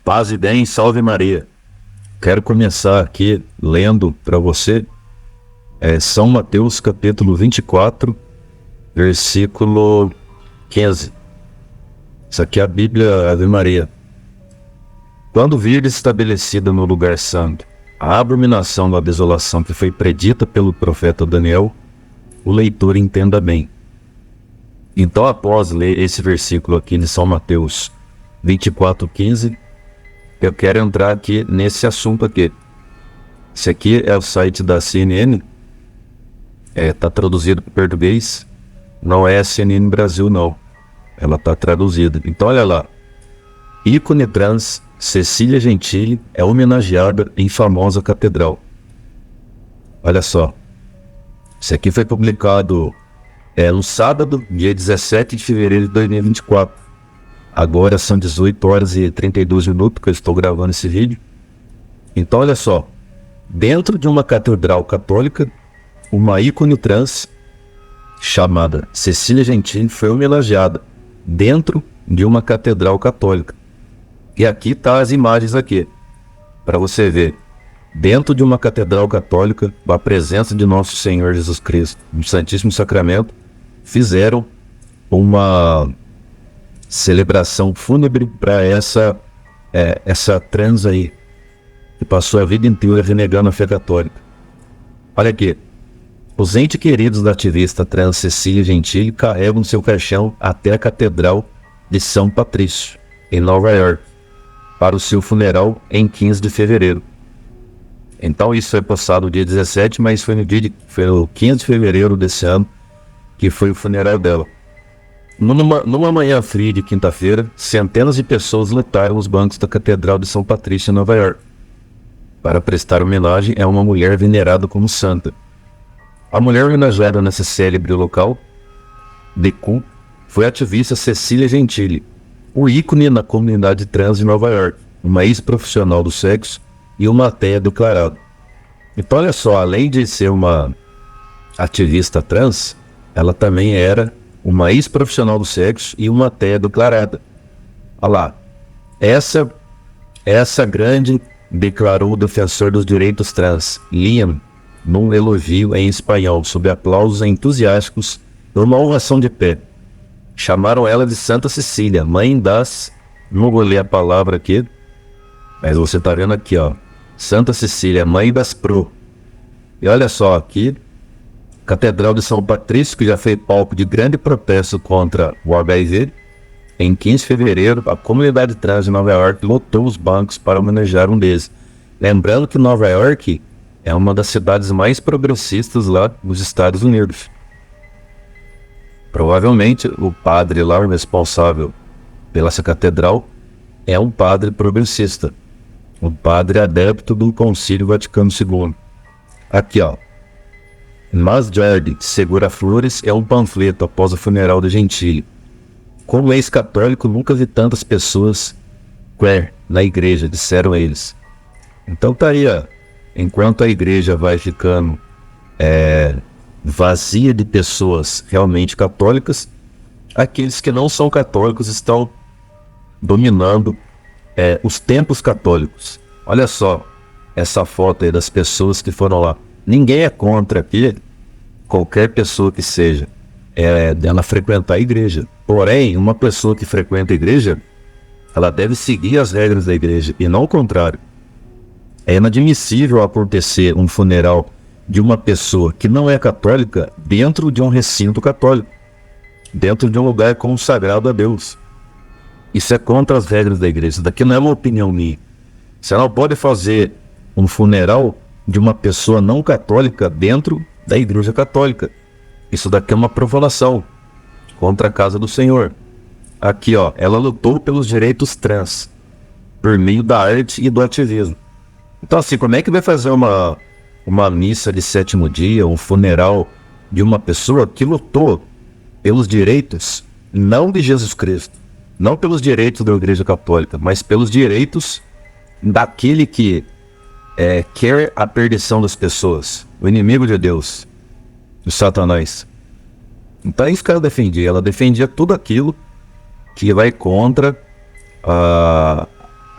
Paz e bem, salve Maria. Quero começar aqui lendo para você São Mateus capítulo 24, versículo 15. Isso aqui é a Bíblia Ave Maria. Quando vires estabelecida no lugar santo a abominação da desolação que foi predita pelo profeta Daniel, o leitor entenda bem. Então, após ler esse versículo aqui de São Mateus 24:15, eu quero entrar aqui nesse assunto aqui. Esse aqui é o site da CNN, está traduzido para português, não é a CNN Brasil não, ela está traduzida. Então olha lá, ícone trans Cecília Gentili é homenageada em famosa catedral. Olha só, isso aqui foi publicado no sábado, dia 17 de fevereiro de 2024. Agora são 18 horas e 32 minutos que eu estou gravando esse vídeo. Então olha só, dentro de uma catedral católica, uma ícone trans chamada Cecília Gentili foi homenageada dentro de uma catedral católica. E aqui tá as imagens aqui, para você ver. Dentro de uma catedral católica, a presença de Nosso Senhor Jesus Cristo, no Santíssimo Sacramento, fizeram uma celebração fúnebre para essa trans aí, que passou a vida inteira renegando a fé católica. Olha aqui, os entes queridos da ativista trans Cecília Gentili carregam seu caixão até a Catedral de São Patrício, em Nova York, para o seu funeral em 15 de fevereiro. Então isso foi passado no dia 17, mas foi no 15 de fevereiro desse ano que foi o funeral dela. Numa manhã fria de quinta-feira, centenas de pessoas lotaram os bancos da Catedral de São Patrício, em Nova York, para prestar homenagem a uma mulher venerada como santa. A mulher homenageada nesse célebre local de culto foi a ativista Cecília Gentili, o ícone na comunidade trans de Nova York, uma ex-profissional do sexo e uma ateia declarada. Então olha só, além de ser uma ativista trans, ela também era uma ex-profissional do sexo e uma ateia declarada. Olha lá, essa grande declarou o defensor dos direitos trans, Liam, num elogio em espanhol, sob aplausos entusiásticos, numa ovação de pé. Chamaram ela de Santa Cecília, mãe das... Não vou ler a palavra aqui, mas você está vendo aqui, ó. Santa Cecília, mãe das pro. E olha só aqui, Catedral de São Patrício, que já foi palco de grande protesto contra o HIV. Em 15 de fevereiro, a comunidade trans de Nova York lotou os bancos para homenagear um deles. Lembrando que Nova York é uma das cidades mais progressistas lá nos Estados Unidos. Provavelmente o padre lá, o responsável pela essa catedral, é um padre progressista, um padre adepto do Concílio Vaticano II. Aqui ó, Mas Jardim segura flores é um panfleto após o funeral de Gentili. Como ex-católico, nunca vi tantas pessoas queer na igreja, disseram eles. Então tá aí, ó. Enquanto a igreja vai ficando vazia de pessoas realmente católicas, aqueles que não são católicos estão dominando os templos católicos. Olha só essa foto aí das pessoas que foram lá. Ninguém é contra aqui, qualquer pessoa que seja, dela frequentar a igreja. Porém, uma pessoa que frequenta a igreja, ela deve seguir as regras da igreja e não o contrário. É inadmissível acontecer um funeral de uma pessoa que não é católica dentro de um recinto católico, dentro de um lugar consagrado a Deus. Isso é contra as regras da igreja. Isso daqui não é uma opinião minha. Você não pode fazer um funeral de uma pessoa não católica dentro da igreja católica. Isso daqui é uma profanação contra a casa do Senhor. Aqui ó, ela lutou pelos direitos trans por meio da arte e do ativismo. Então assim, como é que vai fazer uma missa de sétimo dia, um funeral de uma pessoa que lutou pelos direitos, não de Jesus Cristo, não pelos direitos da igreja católica, mas pelos direitos daquele que quer a perdição das pessoas, o inimigo de Deus, o Satanás. Então é isso que ela defendia. Ela defendia tudo aquilo que vai contra a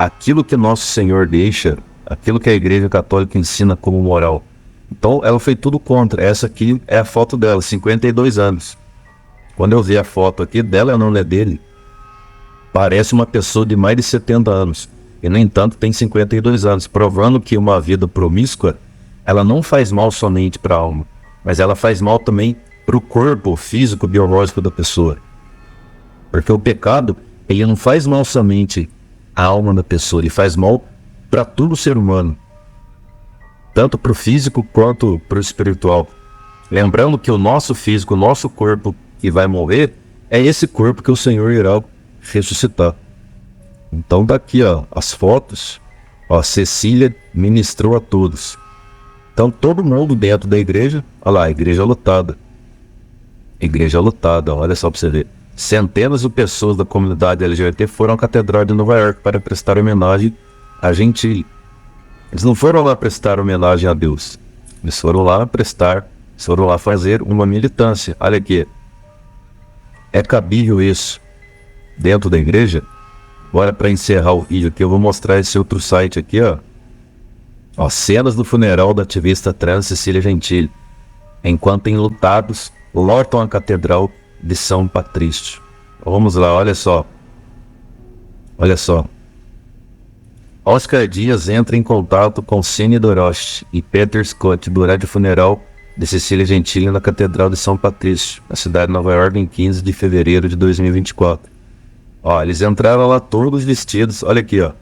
aquilo que nosso Senhor deixa, aquilo que a Igreja Católica ensina como moral. Então ela foi tudo contra. Essa aqui é a foto dela, 52 anos. Quando eu vi a foto aqui dela, não é dele, parece uma pessoa de mais de 70 anos. E, no entanto, tem 52 anos, provando que uma vida promíscua, ela não faz mal somente para a alma, mas ela faz mal também para o corpo físico, biológico da pessoa. Porque o pecado, ele não faz mal somente à alma da pessoa, ele faz mal para todo ser humano, tanto para o físico quanto para o espiritual. Lembrando que o nosso físico, o nosso corpo que vai morrer, é esse corpo que o Senhor irá ressuscitar. Então daqui, ó, as fotos, ó, Cecília ministrou a todos. Então todo mundo dentro da igreja, olha lá, igreja lotada. Igreja lotada, olha só para você ver. Centenas de pessoas da comunidade LGBT foram à Catedral de Nova York para prestar homenagem a Gentili. Eles não foram lá prestar homenagem a Deus. Eles foram lá fazer uma militância. Olha aqui. É cabível isso dentro da igreja? Agora, para encerrar o vídeo aqui, eu vou mostrar esse outro site aqui, ó. Ó, cenas do funeral da ativista trans Cecília Gentili, enquanto enlutados lotam a Catedral de São Patrício. Vamos lá, olha só. Olha só. Oscar Dias entra em contato com Cine Dorost e Peter Scott durante o funeral de Cecília Gentili na Catedral de São Patrício, na cidade de Nova York, em 15 de fevereiro de 2024. Ó, eles entraram lá todos vestidos, olha aqui, ó.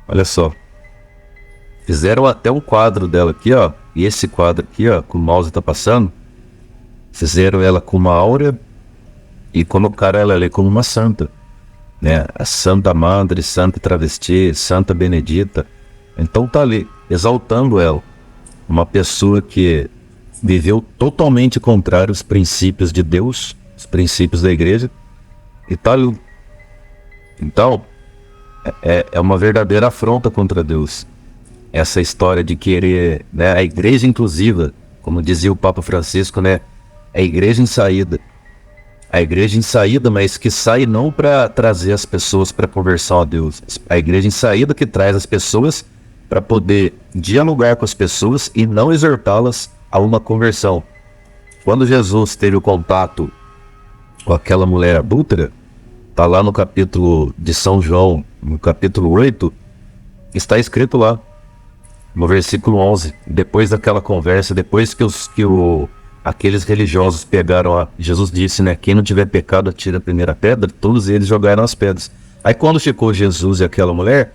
Olha só. Fizeram até um quadro dela aqui, ó. E esse quadro aqui, ó, que o mouse tá passando, fizeram ela com uma áurea e colocaram ela ali como uma santa, né? A Santa Madre, Santa Travesti, Santa Benedita. Então tá ali, exaltando ela. Uma pessoa que viveu totalmente contrário aos princípios de Deus, os princípios da igreja, e tá ali. Então, é uma verdadeira afronta contra Deus. Essa história de querer, né, a igreja inclusiva, como dizia o Papa Francisco, né, a igreja em saída. A igreja em saída, mas que sai não para trazer as pessoas para conversão a Deus. A igreja em saída que traz as pessoas para poder dialogar com as pessoas e não exortá-las a uma conversão. Quando Jesus teve o contato com aquela mulher adúltera, está lá no capítulo de São João, no capítulo 8, está escrito lá, no versículo 11, depois daquela conversa, depois que aqueles religiosos pegaram Jesus disse, né, quem não tiver pecado atira a primeira pedra, todos eles jogaram as pedras. Aí quando ficou Jesus e aquela mulher,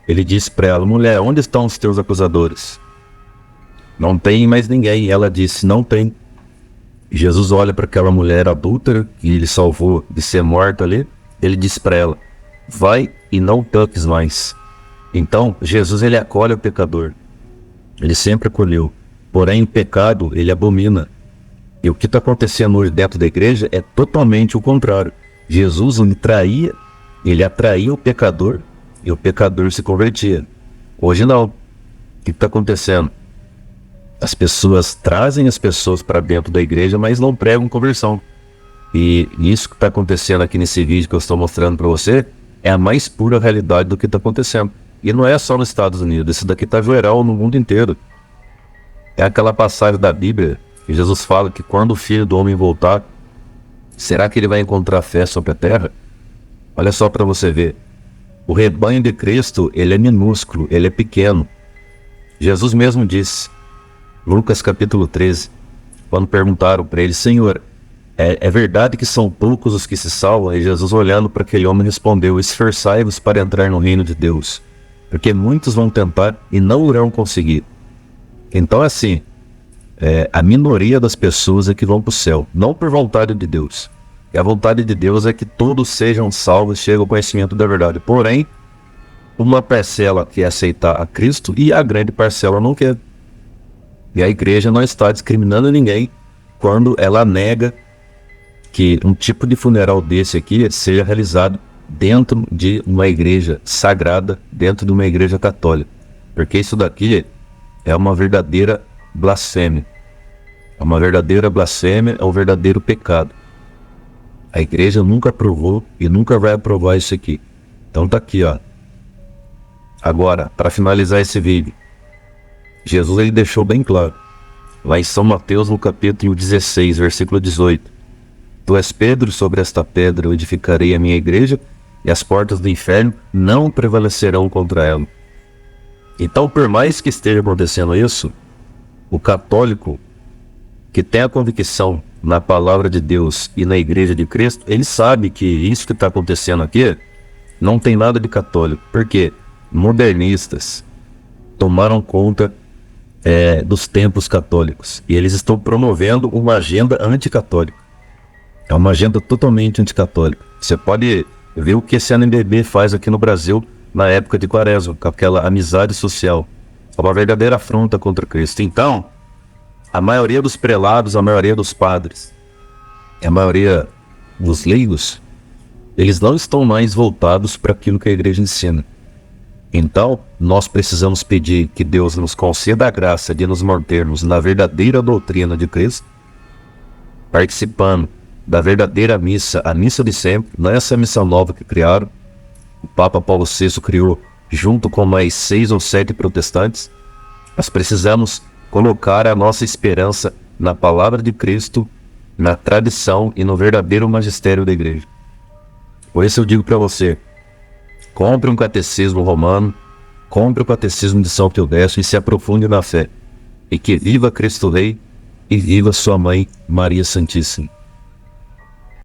ele disse para ela, mulher, onde estão os teus acusadores? Não tem mais ninguém. Ela disse, não tem. Jesus olha para aquela mulher adúltera, que ele salvou de ser morta ali, ele disse para ela, vai e não toques mais. Então, Jesus, ele acolhe o pecador. Ele sempre acolheu. Porém, o pecado, ele abomina. E o que está acontecendo hoje dentro da igreja é totalmente o contrário. Jesus, ele atraía o pecador e o pecador se convertia. Hoje não. O que está acontecendo? As pessoas trazem as pessoas para dentro da igreja, mas não pregam conversão. E isso que está acontecendo aqui nesse vídeo que eu estou mostrando para você é a mais pura realidade do que está acontecendo. E não é só nos Estados Unidos, isso daqui está geral no mundo inteiro. É aquela passagem da Bíblia que Jesus fala que quando o Filho do Homem voltar, será que ele vai encontrar fé sobre a terra? Olha só para você ver. O rebanho de Cristo, ele é minúsculo, ele é pequeno. Jesus mesmo disse, Lucas capítulo 13, quando perguntaram para ele, Senhor, é verdade que são poucos os que se salvam? E Jesus, olhando para aquele homem, respondeu, esforçai-vos para entrar no reino de Deus, porque muitos vão tentar e não irão conseguir. Então assim, a minoria das pessoas é que vão para o céu, não por vontade de Deus. E a vontade de Deus é que todos sejam salvos, cheguem ao conhecimento da verdade. Porém, uma parcela quer aceitar a Cristo e a grande parcela não quer. E a igreja não está discriminando ninguém quando ela nega que um tipo de funeral desse aqui seja realizado dentro de uma igreja sagrada, dentro de uma igreja católica. Porque isso daqui é uma verdadeira blasfêmia. É uma verdadeira blasfêmia, é um verdadeiro pecado. A igreja nunca aprovou e nunca vai aprovar isso aqui. Então tá aqui, ó. Agora, para finalizar esse vídeo, Jesus ele deixou bem claro, lá em São Mateus, no capítulo 16, versículo 18. Tu és Pedro, sobre esta pedra eu edificarei a minha igreja, e as portas do inferno não prevalecerão contra ela. Então, por mais que esteja acontecendo isso, o católico que tem a convicção na palavra de Deus e na igreja de Cristo, ele sabe que isso que está acontecendo aqui não tem nada de católico, porque modernistas tomaram conta dos templos católicos e eles estão promovendo uma agenda anticatólica. É uma agenda totalmente anticatólica. Você pode ver o que esse CNBB faz aqui no Brasil na época de Quaresma, com aquela amizade social. É uma verdadeira afronta contra Cristo. Então, a maioria dos prelados, a maioria dos padres, a maioria dos leigos, eles não estão mais voltados para aquilo que a igreja ensina. Então, nós precisamos pedir que Deus nos conceda a graça de nos mantermos na verdadeira doutrina de Cristo, participando da verdadeira missa, a missa de sempre, não é essa missa nova que criaram. O Papa Paulo VI criou junto com mais 6 ou 7 protestantes. Nós precisamos colocar a nossa esperança na palavra de Cristo, na tradição e no verdadeiro magistério da igreja. Por isso eu digo para você, compre um catecismo romano, compre o catecismo de São Pio X e se aprofunde na fé. E que viva Cristo Rei e viva sua mãe Maria Santíssima.